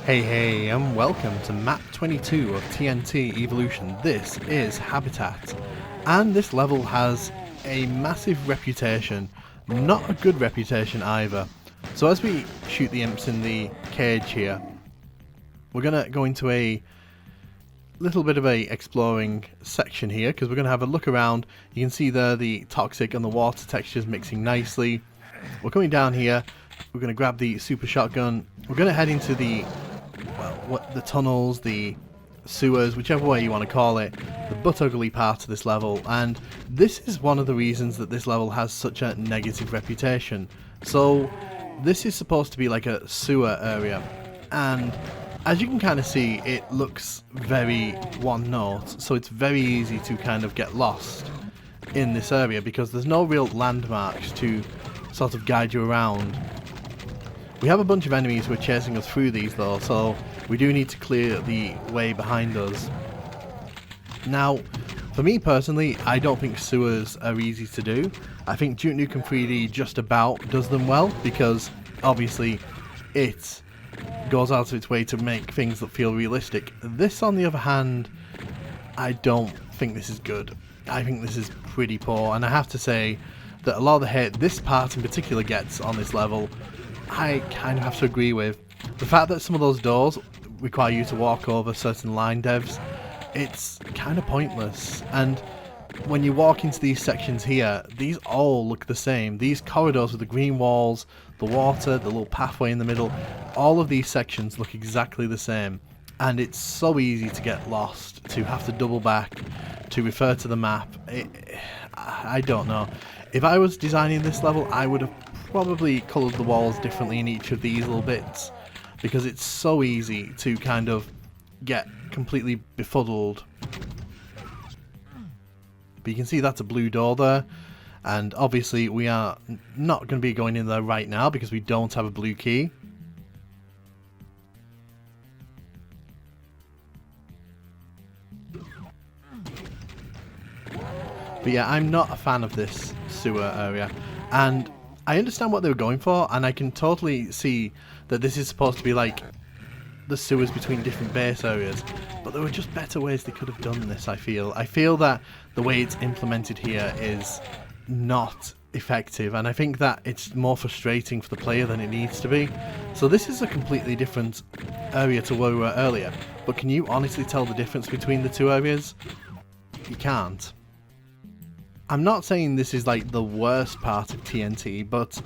Hey, and welcome to map 22 of TNT Evolution. This is Habitat, and this level has a massive reputation, not a good reputation either. So as we shoot the imps in the cage here, we're going to go into a little bit of a exploring section here, because we're going to have a look around. You can see there the toxic and the water textures mixing nicely. We're coming down here, we're going to grab the super shotgun, we're going to head into the the tunnels, the sewers, whichever way you want to call it, the butt ugly part of this level, and this is one of the reasons that this level has such a negative reputation. So this is supposed to be like a sewer area, and as you can kind of see, it looks very one note, so it's very easy to kind of get lost in this area because there's no real landmarks to sort of guide you around. We have a bunch of enemies who are chasing us through these though, so we do need to clear the way behind us. Now, for me personally, I don't think sewers are easy to do. I think Duke Nukem 3D just about does them well, because obviously it goes out of its way to make things that feel realistic. This, on the other hand, I don't think this is good. I think this is pretty poor, and I have to say that a lot of the hate this part in particular gets on this level, I kind of have to agree with. The fact that some of those doors require you to walk over certain line devs, it's kind of pointless. And when you walk into these sections here, these all look the same. These corridors with the green walls, the water, the little pathway in the middle, all of these sections look exactly the same. And it's so easy to get lost, to have to double back, to refer to the map. I don't know. If I was designing this level, I would have probably coloured the walls differently in each of these little bits, because it's so easy to kind of get completely befuddled. But you can see that's a blue door there, and obviously we are not going to be going in there right now because we don't have a blue key. But yeah, I'm not a fan of this sewer area, and I understand what they were going for, and I can totally see that this is supposed to be like the sewers between different base areas, but there were just better ways they could have done this. I feel that the way it's implemented here is not effective, and I think that it's more frustrating for the player than it needs to be. So this is a completely different area to where we were earlier, but can you honestly tell the difference between the two areas? You can't. I'm not saying this is like the worst part of TNT, but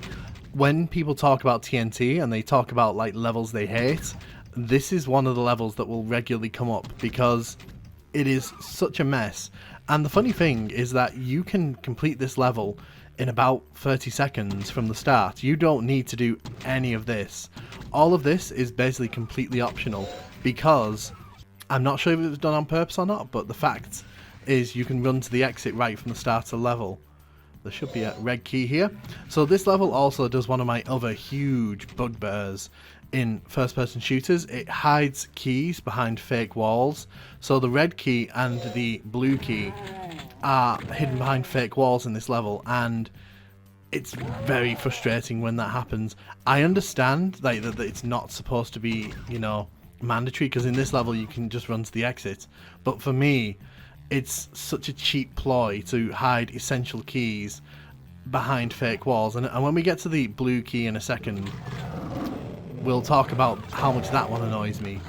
when people talk about TNT and they talk about like levels they hate, this is one of the levels that will regularly come up because it is such a mess. And the funny thing is that you can complete this level in about 30 seconds from the start. You don't need to do any of this. All of this is basically completely optional, because I'm not sure if it was done on purpose or not, but the fact is you can run to the exit right from the start of the level. There should be a red key here. So this level also does one of my other huge bugbears in first person shooters. It hides keys behind fake walls. So the red key and the blue key are hidden behind fake walls in this level, and it's very frustrating when that happens. I understand like that it's not supposed to be, you know, mandatory, because in this level you can just run to the exit, but for me it's such a cheap ploy to hide essential keys behind fake walls. And when we get to the blue key in a second, we'll talk about how much that one annoys me.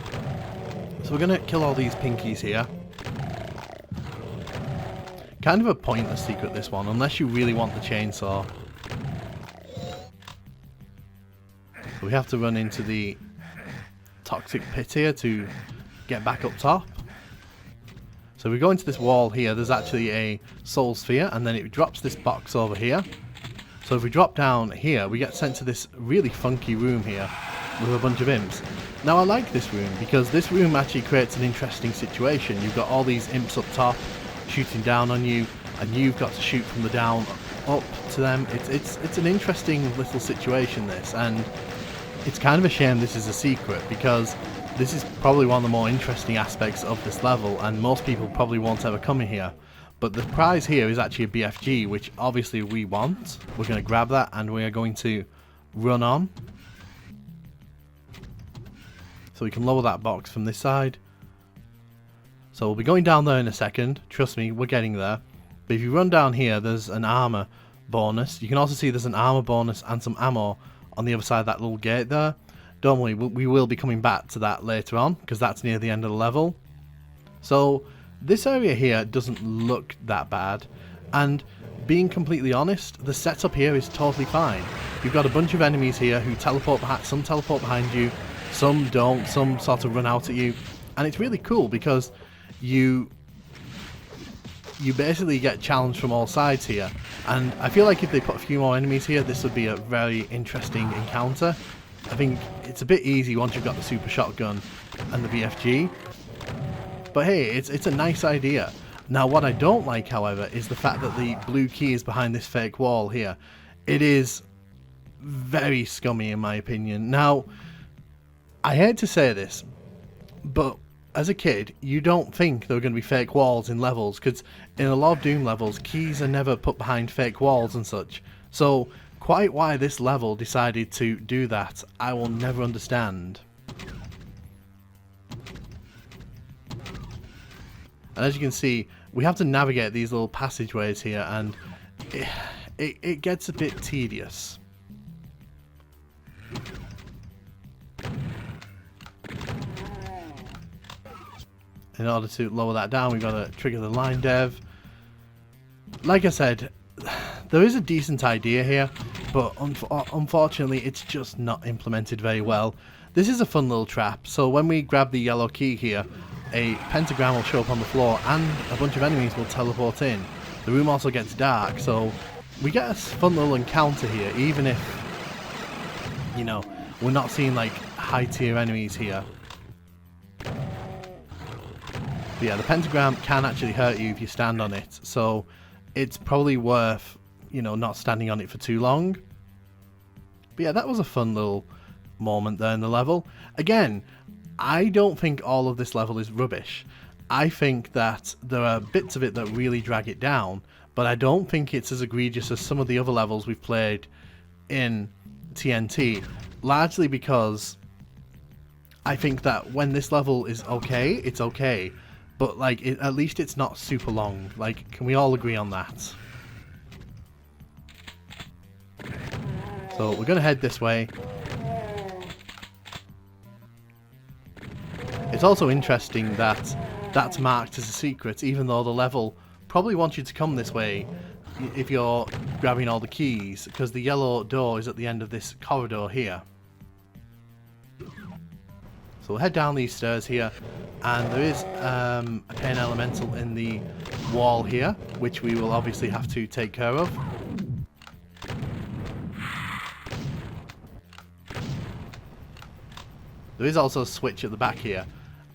So we're going to kill all these pinkies here. Kind of a pointless secret, this one, unless you really want the chainsaw. So we have to run into the toxic pit here to get back up top. So we go into this wall here, there's actually a soul sphere, and then it drops this box over here. So if we drop down here, we get sent to this really funky room here with a bunch of imps. Now I like this room because this room actually creates an interesting situation. You've got all these imps up top shooting down on you, and you've got to shoot from the down up to them. It's an interesting little situation, this, and it's kind of a shame this is a secret, because this is probably one of the more interesting aspects of this level, and most people probably won't ever come in here. But the prize here is actually a BFG, which obviously we want. We're going to grab that and we are going to run on. So we can lower that box from this side. So we'll be going down there in a second. Trust me, we're getting there. But if you run down here, there's an armor bonus. You can also see there's an armor bonus and some ammo on the other side of that little gate there. Don't worry, we will be coming back to that later on, because that's near the end of the level. So this area here doesn't look that bad, and being completely honest, the setup here is totally fine. You've got a bunch of enemies here who teleport behind, some teleport behind you, some don't, some sort of run out at you, and it's really cool because you basically get challenged from all sides here, and I feel like if they put a few more enemies here, this would be a very interesting encounter. I think it's a bit easy once you've got the super shotgun and the BFG, but hey, it's a nice idea. Now what I don't like, however, is the fact that the blue key is behind this fake wall here. It is very scummy in my opinion. Now, I hate to say this, but as a kid, you don't think there are going to be fake walls in levels, because in a lot of Doom levels, keys are never put behind fake walls and such. So, quite why this level decided to do that, I will never understand. And as you can see, we have to navigate these little passageways here, and it gets a bit tedious. In order to lower that down, we've got to trigger the line dev. Like I said, there is a decent idea here, but unfortunately it's just not implemented very well. This is a fun little trap, so when we grab the yellow key here, a pentagram will show up on the floor and a bunch of enemies will teleport in. The room also gets dark, so we get a fun little encounter here, even if, you know, we're not seeing like high tier enemies here. But yeah, the pentagram can actually hurt you if you stand on it, so it's probably worth, you know, not standing on it for too long. But yeah, that was a fun little moment there in the level. Again, I don't think all of this level is rubbish. I think that there are bits of it that really drag it down, but I don't think it's as egregious as some of the other levels we've played in TNT, largely because I think that when this level is okay, it's okay, but like at least it's not super long. Like, can we all agree on that? So we're going to head this way. It's also interesting that that's marked as a secret, even though the level probably wants you to come this way if you're grabbing all the keys, because the yellow door is at the end of this corridor here. So we'll head down these stairs here, and there is a pain elemental in the wall here, which we will obviously have to take care of. There is also a switch at the back here.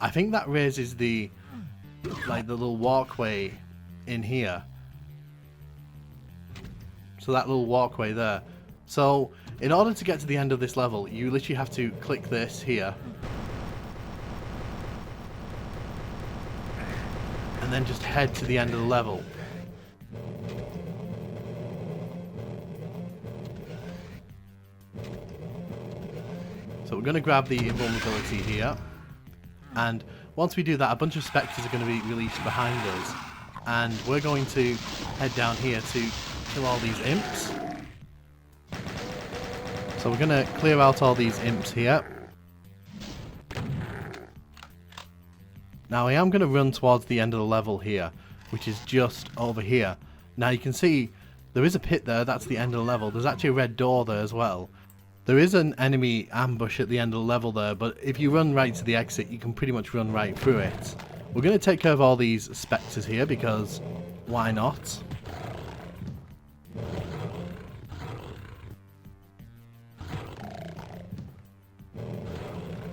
I think that raises the little walkway in here. So that little walkway there. So in order to get to the end of this level, you literally have to click this here. And then just head to the end of the level. So we're going to grab the invulnerability here, and once we do that, a bunch of spectres are going to be released behind us, and we're going to head down here to kill all these imps. So we're going to clear out all these imps here. Now I am going to run towards the end of the level here, which is just over here. Now you can see there is a pit there, that's the end of the level. There's actually a red door there as well. There is an enemy ambush at the end of the level there, but if you run right to the exit, you can pretty much run right through it. We're going to take care of all these spectres here, because why not?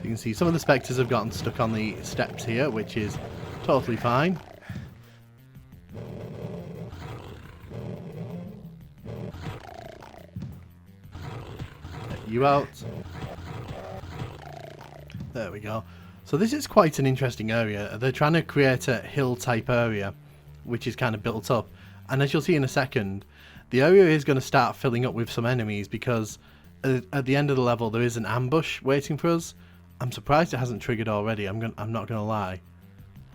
You can see some of the spectres have gotten stuck on the steps here, which is totally fine. Get you out. There we go. So this is quite an interesting area. They're trying to create a hill type area, which is kind of built up. And as you'll see in a second, the area is going to start filling up with some enemies, because at the end of the level there is an ambush waiting for us. I'm surprised it hasn't triggered already. I'm not gonna lie.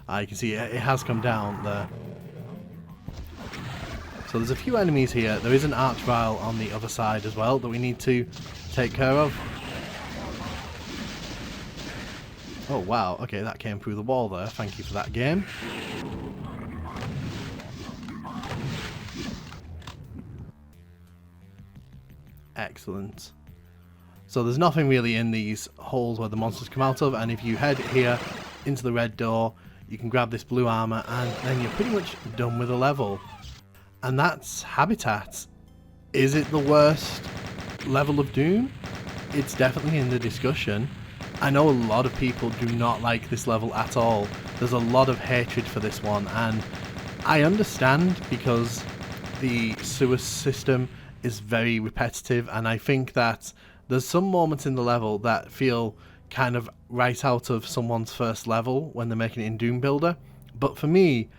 You can see it has come down there. So there's a few enemies here. There is an archvile on the other side as well that we need to take care of. Oh wow, okay, that came through the wall there. Thank you for that, game. Excellent. So there's nothing really in these holes where the monsters come out of, and if you head here into the red door, you can grab this blue armor, and then you're pretty much done with the level. And that's Habitat. Is it the worst level of Doom? It's definitely in the discussion. I know a lot of people do not like this level at all. There's a lot of hatred for this one, and I understand, because the sewer system is very repetitive, and I think that there's some moments in the level that feel kind of right out of someone's first level when they're making it in Doom Builder. But for me,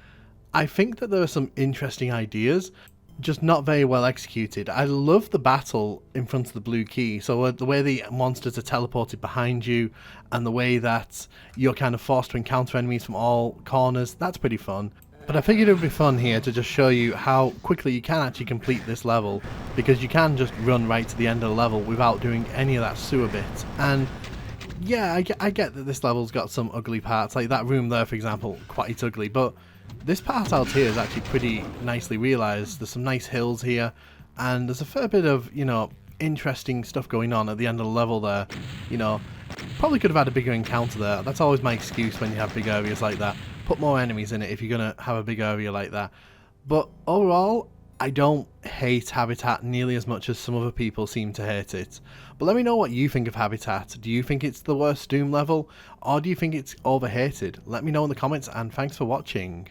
I think that there are some interesting ideas, just not very well executed. I love the battle in front of the blue key. So the way the monsters are teleported behind you, and the way that you're kind of forced to encounter enemies from all corners, that's pretty fun. But I figured it would be fun here to just show you how quickly you can actually complete this level, because you can just run right to the end of the level without doing any of that sewer bit. And yeah, I get that this level's got some ugly parts, like that room there for example, quite ugly, but this part out here is actually pretty nicely realised. There's some nice hills here, and there's a fair bit of, you know, interesting stuff going on at the end of the level there. You know, probably could have had a bigger encounter there. That's always my excuse when you have big areas like that. Put more enemies in it if you're going to have a big area like that. But overall, I don't hate Habitat nearly as much as some other people seem to hate it. But let me know what you think of Habitat. Do you think it's the worst Doom level, or do you think it's overhated? Let me know in the comments, and thanks for watching.